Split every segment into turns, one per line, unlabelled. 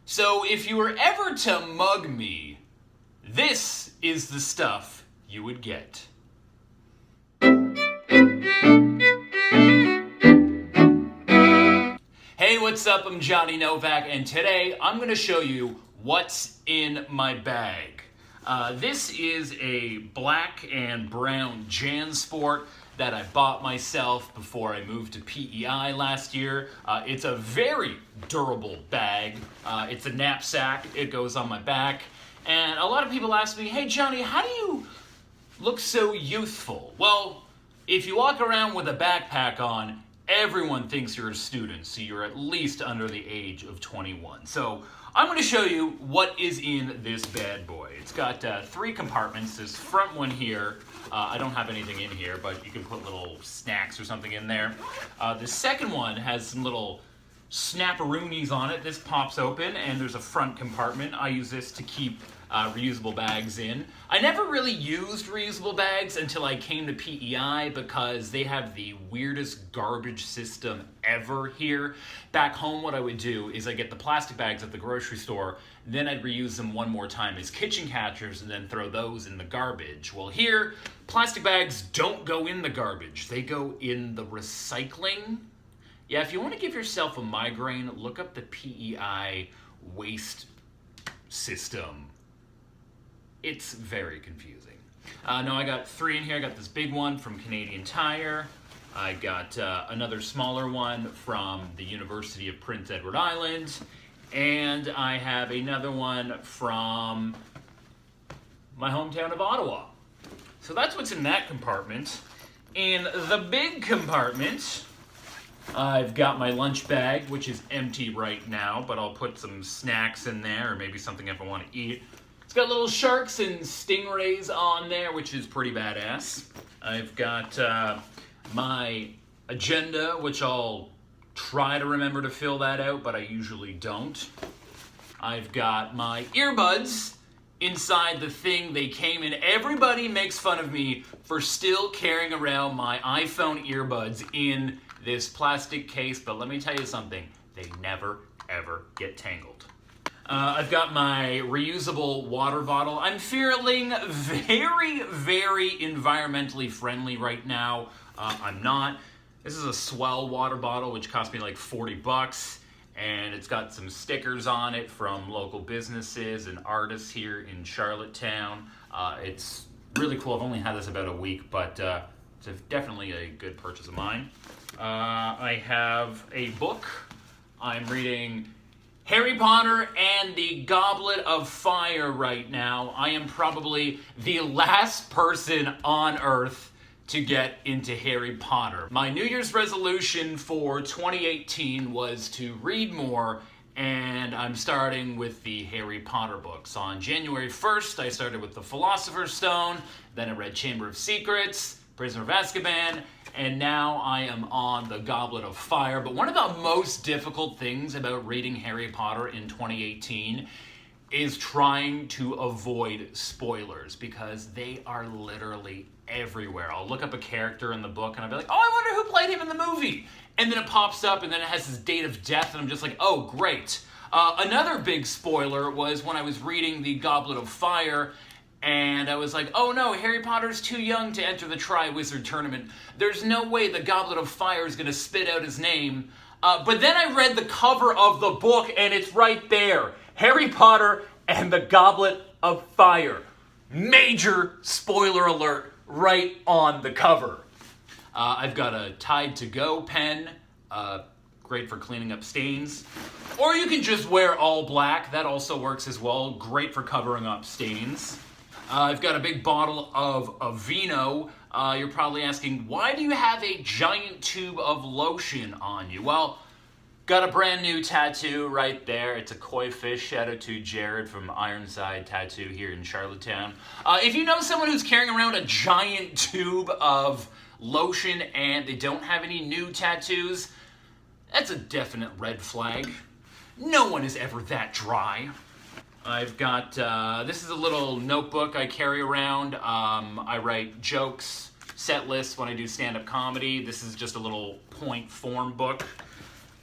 So if you were ever to mug me, this is the stuff you would get. Hey, what's up? I'm Johnny Novak, and today I'm going to show you what's in my bag. This is a black and brown JanSport that I bought myself before I moved to PEI last year. It's a very durable bag. It's a knapsack. It goes on my back. And a lot of people ask me, hey Johnny, how do you look so youthful? Well, if you walk around with a backpack on, everyone thinks you're a student, so you're at least under the age of 21. So I'm going to show you what is in this bad boy. It's got 3 compartments. This front one here, I don't have anything in here, but you can put little snacks or something in there. The second one has some little snapperoonies on it. This pops open, and there's a front compartment. I use this to keep reusable bags in. I never really used reusable bags until I came to PEI because they have the weirdest garbage system ever here. Back home, what I would do is I get the plastic bags at the grocery store, then I'd reuse them one more time as kitchen catchers and then throw those in the garbage. Well, here, plastic bags don't go in the garbage. They go in the recycling. Yeah, if you want to give yourself a migraine, look up the PEI waste system. It's very confusing. No, I got 3 in here. I got this big one from Canadian Tire. I got another smaller one from the University of Prince Edward Island. And I have another one from my hometown of Ottawa. So that's what's in that compartment. In the big compartment, I've got my lunch bag, which is empty right now, but I'll put some snacks in there, or maybe something if I want to eat. It's got little sharks and stingrays on there, which is pretty badass. I've got my agenda, which I'll try to remember to fill that out, but I usually don't. I've got my earbuds inside the thing they came in. Everybody makes fun of me for still carrying around my iPhone earbuds in this plastic case, but let me tell you something, they never ever get tangled. I've got my reusable water bottle. I'm feeling very, very environmentally friendly right now. I'm not. This is a Swell water bottle, which cost me like 40 bucks, and it's got some stickers on it from local businesses and artists here in Charlottetown. It's really cool. I've only had this about a week, but it's definitely a good purchase of mine. I have a book. I'm reading Harry Potter and the Goblet of Fire right now. I am probably the last person on Earth to get into Harry Potter. My New Year's resolution for 2018 was to read more, and I'm starting with the Harry Potter books. On January 1st, I started with the Philosopher's Stone, then I read Chamber of Secrets, Prisoner of Azkaban, and now I am on the Goblet of Fire. But one of the most difficult things about reading Harry Potter in 2018 is trying to avoid spoilers, because they are literally everywhere. I'll look up a character in the book and I'll be like, oh, I wonder who played him in the movie. And then it pops up and then it has his date of death and I'm just like, oh, great. Another big spoiler was when I was reading the Goblet of Fire, and I was like, oh no, Harry Potter's too young to enter the Triwizard Tournament. There's no way the Goblet of Fire is going to spit out his name. But then I read the cover of the book, and it's right there. Harry Potter and the Goblet of Fire. Major spoiler alert right on the cover. I've got a Tide to Go pen. Great for cleaning up stains. Or you can just wear all black. That also works as well. Great for covering up stains. I've got a big bottle of Aveeno. You're probably asking, why do you have a giant tube of lotion on you? Well, got a brand new tattoo right there. It's a koi fish. Shout out to Jared from Ironside Tattoo here in Charlottetown. If you know someone who's carrying around a giant tube of lotion and they don't have any new tattoos, that's a definite red flag. No one is ever that dry. I've got, this is a little notebook I carry around. I write jokes, set lists when I do stand-up comedy. This is just a little point form book.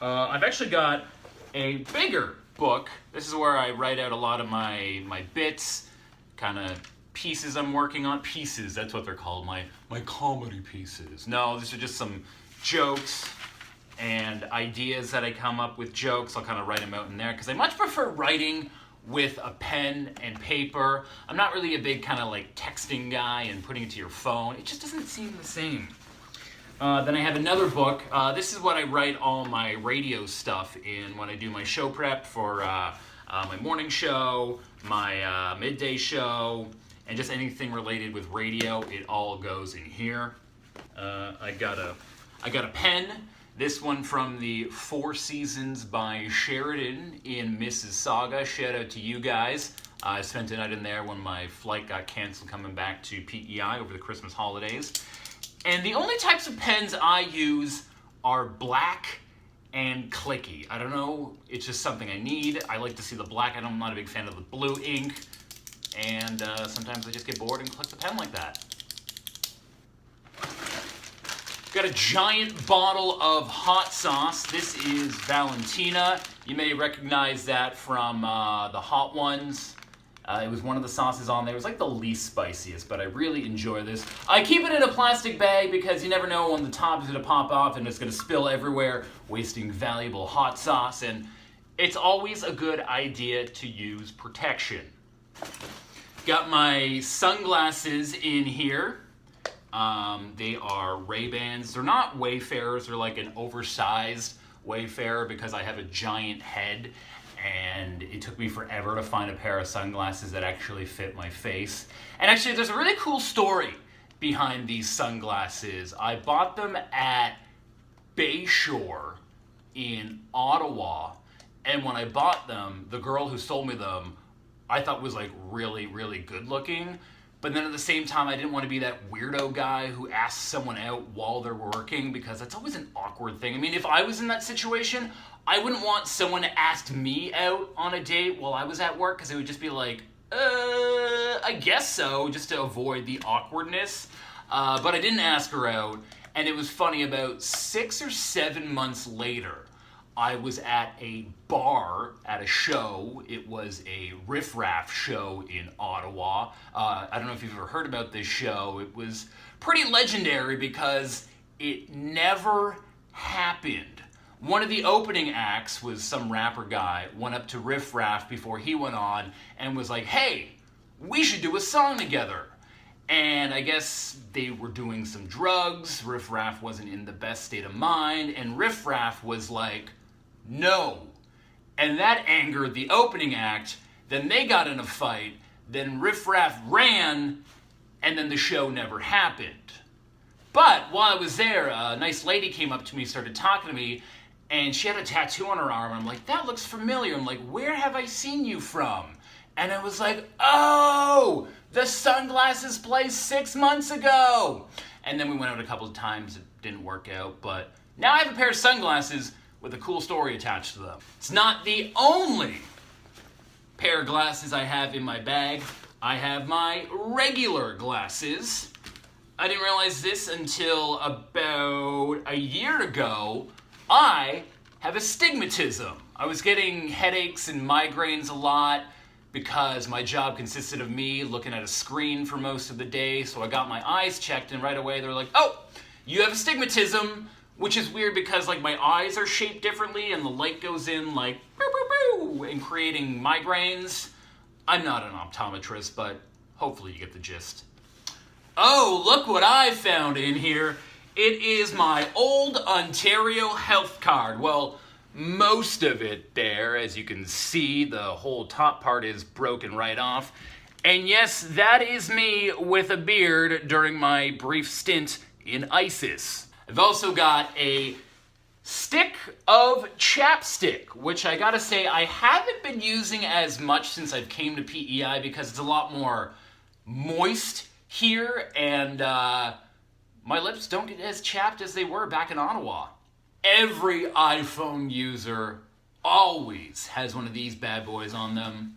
I've actually got a bigger book. This is where I write out a lot of my bits, kind of pieces I'm working on. Pieces, that's what they're called, my comedy pieces. No, these are just some jokes and ideas that I come up with jokes. I'll kind of write them out in there because I much prefer writing with a pen and paper. I'm not really a big kind of like texting guy and putting it to your phone. It just doesn't seem the same. Then I have another book. This is what I write all my radio stuff in when I do my show prep for my morning show, my midday show, and just anything related with radio. It all goes in here. I got a pen. This one from the Four Seasons by Sheridan in Mississauga. Shout out to you guys. I spent a night in there when my flight got canceled coming back to PEI over the Christmas holidays. And the only types of pens I use are black and clicky. I don't know, it's just something I need. I like to see the black. I'm not a big fan of the blue ink. And sometimes I just get bored and click the pen like that. Got a giant bottle of hot sauce. This is Valentina. You may recognize that from the Hot Ones. It was one of the sauces on there. It was like the least spiciest, but I really enjoy this. I keep it in a plastic bag because you never know when the top is going to pop off and it's going to spill everywhere, wasting valuable hot sauce. And it's always a good idea to use protection. Got my sunglasses in here. They are Ray-Bans. They're not Wayfarers. They're like an oversized Wayfarer because I have a giant head and it took me forever to find a pair of sunglasses that actually fit my face. And actually, there's a really cool story behind these sunglasses. I bought them at Bayshore in Ottawa, and when I bought them, the girl who sold me them I thought was like really, really good looking. But then at the same time, I didn't want to be that weirdo guy who asks someone out while they're working because that's always an awkward thing. I mean, if I was in that situation, I wouldn't want someone to ask me out on a date while I was at work because it would just be like, I guess so, just to avoid the awkwardness. But I didn't ask her out, and it was funny, about 6 or 7 months later, I was at a bar at a show. It was a Riff Raff show in Ottawa. I don't know if you've ever heard about this show. It was pretty legendary because it never happened. One of the opening acts was some rapper guy, went up to Riff Raff before he went on and was like, hey, we should do a song together. And I guess they were doing some drugs. Riff Raff wasn't in the best state of mind. And Riff Raff was like, no. And that angered the opening act. Then they got in a fight. Then Riff Raff ran. And then the show never happened. But while I was there, a nice lady came up to me, started talking to me. And she had a tattoo on her arm. I'm like, that looks familiar. I'm like, where have I seen you from? And I was like, oh, the sunglasses place 6 months ago. And then we went out a couple of times. It didn't work out. But now I have a pair of sunglasses with a cool story attached to them. It's not the only pair of glasses I have in my bag. I have my regular glasses. I didn't realize this until about a year ago. I have astigmatism. I was getting headaches and migraines a lot because my job consisted of me looking at a screen for most of the day, so I got my eyes checked, and right away they're like, oh, you have astigmatism, which is weird because like my eyes are shaped differently and the light goes in like boo, boo, boo, and creating migraines. I'm not an optometrist, but hopefully you get the gist. Oh, look what I found in here. It is my old Ontario health card. Well, most of it there, as you can see, the whole top part is broken right off. And yes, that is me with a beard during my brief stint in ISIS. I've also got a stick of chapstick, which I gotta say I haven't been using as much since I've came to PEI because it's a lot more moist here, and my lips don't get as chapped as they were back in Ottawa. Every iPhone user always has one of these bad boys on them.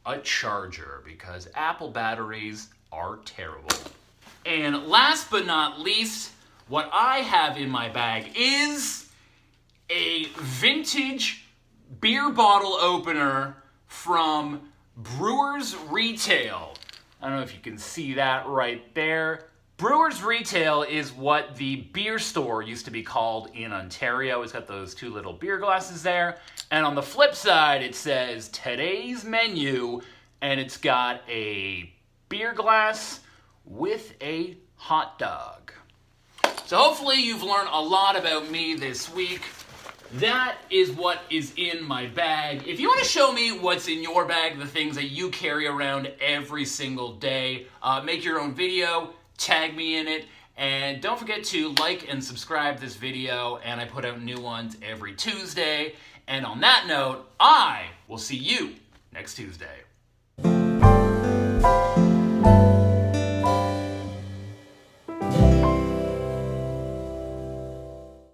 A charger, because Apple batteries are terrible. And last but not least, what I have in my bag is a vintage beer bottle opener from Brewers Retail. I don't know if you can see that right there. Brewers Retail is what the beer store used to be called in Ontario. It's got those two little beer glasses there. And on the flip side, it says today's menu, and it's got a beer glass with a hot dog. So hopefully you've learned a lot about me this week. That is what is in my bag. If you want to show me what's in your bag, the things that you carry around every single day, make your own video, tag me in it, and don't forget to like and subscribe this video, and I put out new ones every Tuesday. And on that note, I will see you next Tuesday.